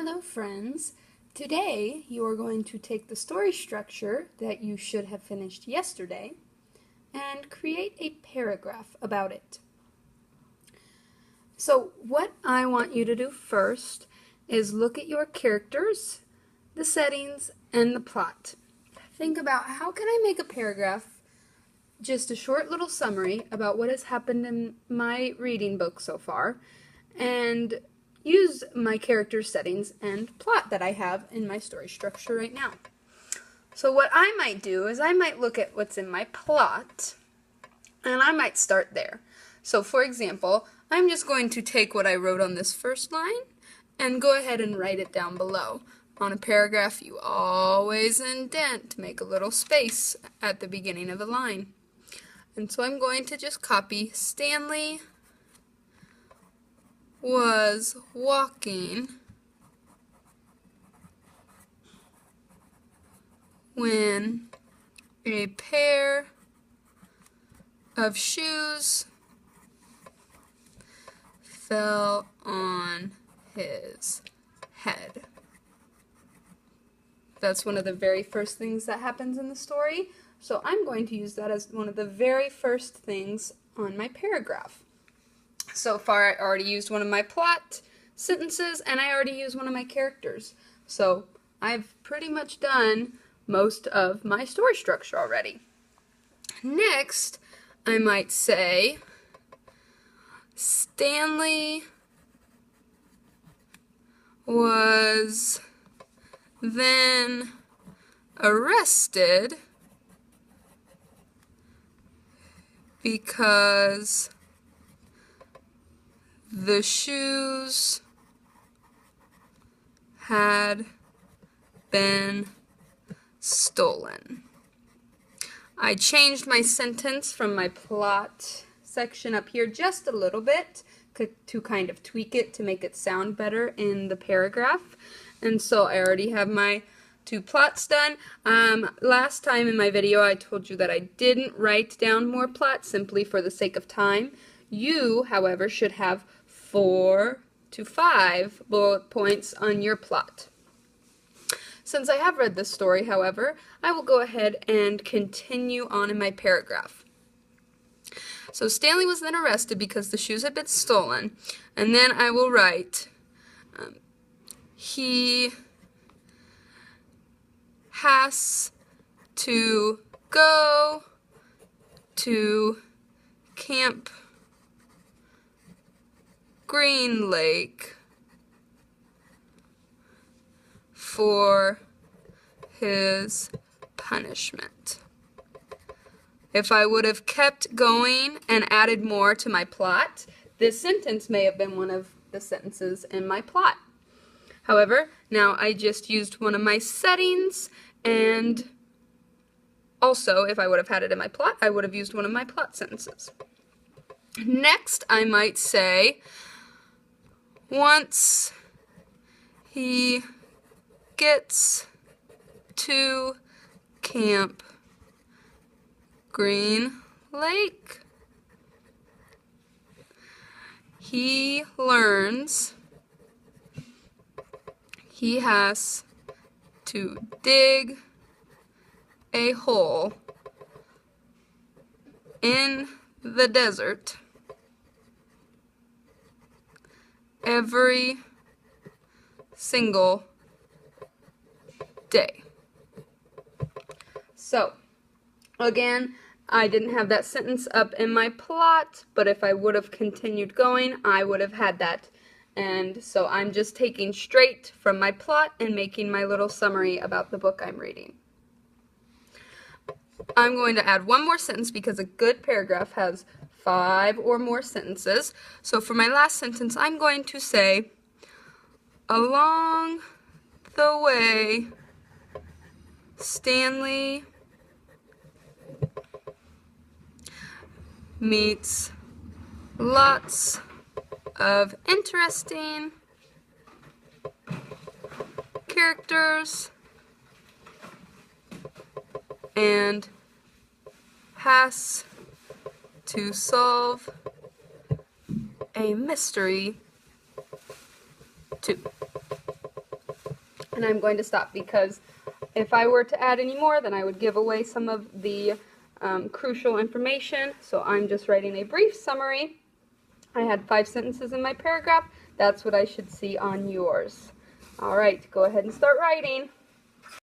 Hello friends! Today you are going to take the story structure that you should have finished yesterday and create a paragraph about it. So what I want you to do first is look at your characters, the settings, and the plot. Think about how can I make a paragraph, just a short little summary about what has happened in my reading book so far, and use my character settings and plot that I have in my story structure right now. So what I might do is I might look at what's in my plot, and I might start there. So for example, I'm just going to take what I wrote on this first line and go ahead and write it down below. On a paragraph, you always indent to make a little space at the beginning of a line. And so I'm going to just copy Stanley was walking when a pair of shoes fell on his head. That's one of the very first things that happens in the story, so I'm going to use that as one of the very first things on my paragraph. So far, I already used one of my plot sentences, and I already used one of my characters. So I've pretty much done most of my story structure already. Next, I might say, Stanley was then arrested because the shoes had been stolen. I changed my sentence from my plot section up here just a little bit to kind of tweak it to make it sound better in the paragraph. And so I already have my two plots done. Last time in my video I told you that I didn't write down more plots simply for the sake of time. You, however, should have 4 to 5 bullet points on your plot. Since I have read this story, however, I will go ahead and continue on in my paragraph. So Stanley was then arrested because the shoes had been stolen, and then I will write, he has to go to Camp Green Lake for his punishment. If I would have kept going and added more to my plot, this sentence may have been one of the sentences in my plot. However, now I just used one of my settings, and also, if I would have had it in my plot, I would have used one of my plot sentences. Next, I might say, once he gets to Camp Green Lake, he learns he has to dig a hole in the desert every single day. So, again, I didn't have that sentence up in my plot, but if I would have continued going, I would have had that. And so I'm just taking straight from my plot and making my little summary about the book I'm reading. I'm going to add one more sentence because a good paragraph has 5 or more sentences. So for my last sentence, I'm going to say, along the way, Stanley meets lots of interesting characters and has to solve a mystery too. And I'm going to stop because if I were to add any more, then I would give away some of the crucial information. So I'm just writing a brief summary. I had 5 sentences in my paragraph. That's what I should see on yours. All right, go ahead and start writing.